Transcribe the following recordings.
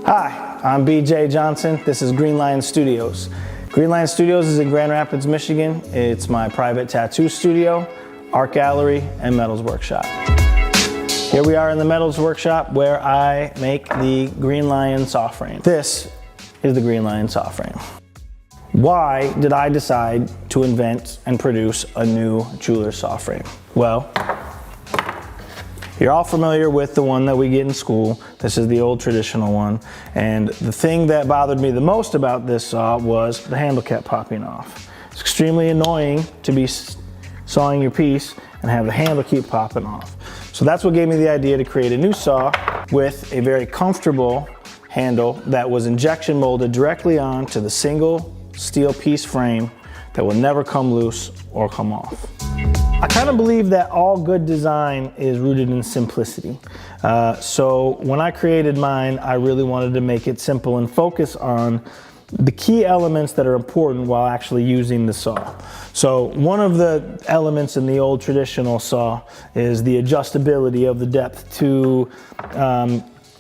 Hi, I'm BJ Johnson. This is GreenLion Studios. GreenLion Studios is in Grand Rapids, Michigan. It's my private tattoo studio, art gallery, and metals workshop. Here we are in the metals workshop where I make the GreenLion Saw Frame. This is the GreenLion Saw Frame. Why did I decide to invent and produce a new jeweler's saw frame? Well, you're all familiar with the one that we get in school. This is the old traditional one. And the thing that bothered me the most about this saw was the handle kept popping off. It's extremely annoying to be sawing your piece and have the handle keep popping off. So that's what gave me the idea to create a new saw with a very comfortable handle that was injection molded directly onto the single steel piece frame that will never come loose or come off. I kind of believe that all good design is rooted in simplicity. So when I created mine, I really wanted to make it simple and focus on the key elements that are important while actually using the saw. So one of the elements in the old traditional saw is the adjustability of the depth to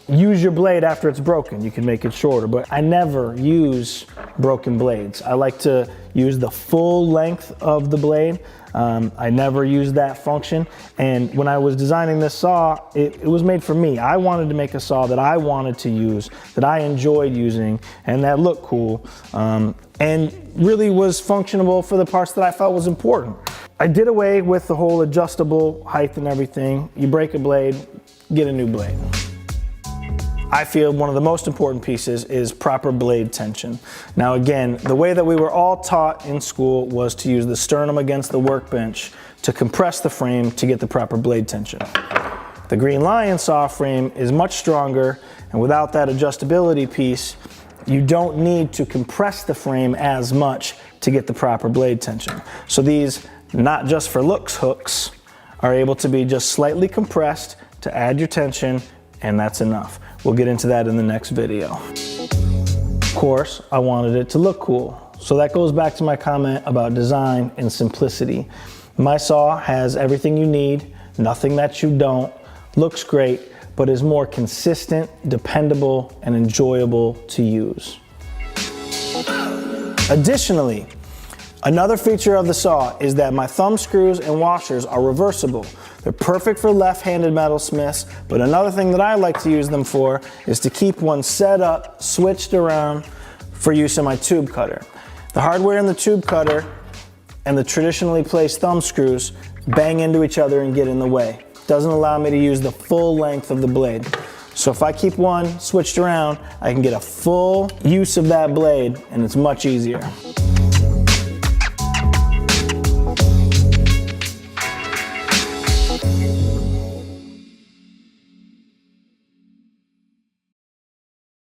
use your blade after it's broken. You can make it shorter, but I never use broken blades. I like to use the full length of the blade. I never use that function. And when I was designing this saw, it was made for me. I wanted to make a saw that I wanted to use, that I enjoyed using, and that looked cool, and really was functional for the parts that I felt was important. I did away with the whole adjustable height and everything. You break a blade, get a new blade. I feel one of the most important pieces is proper blade tension. Now again, the way that we were all taught in school was to use the sternum against the workbench to compress the frame to get the proper blade tension. The GreenLion saw frame is much stronger, and without that adjustability piece, you don't need to compress the frame as much to get the proper blade tension. So these, not just for looks hooks, are able to be just slightly compressed to add your tension, and that's enough. We'll get into that in the next video. Of course, I wanted it to look cool. So that goes back to my comment about design and simplicity. My saw has everything you need, nothing that you don't, looks great, but is more consistent, dependable, and enjoyable to use. Additionally, another feature of the saw is that my thumb screws and washers are reversible. They're perfect for left-handed metalsmiths, but another thing that I like to use them for is to keep one set up, switched around for use in my tube cutter. The hardware in the tube cutter and the traditionally placed thumb screws bang into each other and get in the way. Doesn't allow me to use the full length of the blade. So if I keep one switched around, I can get a full use of that blade, and it's much easier.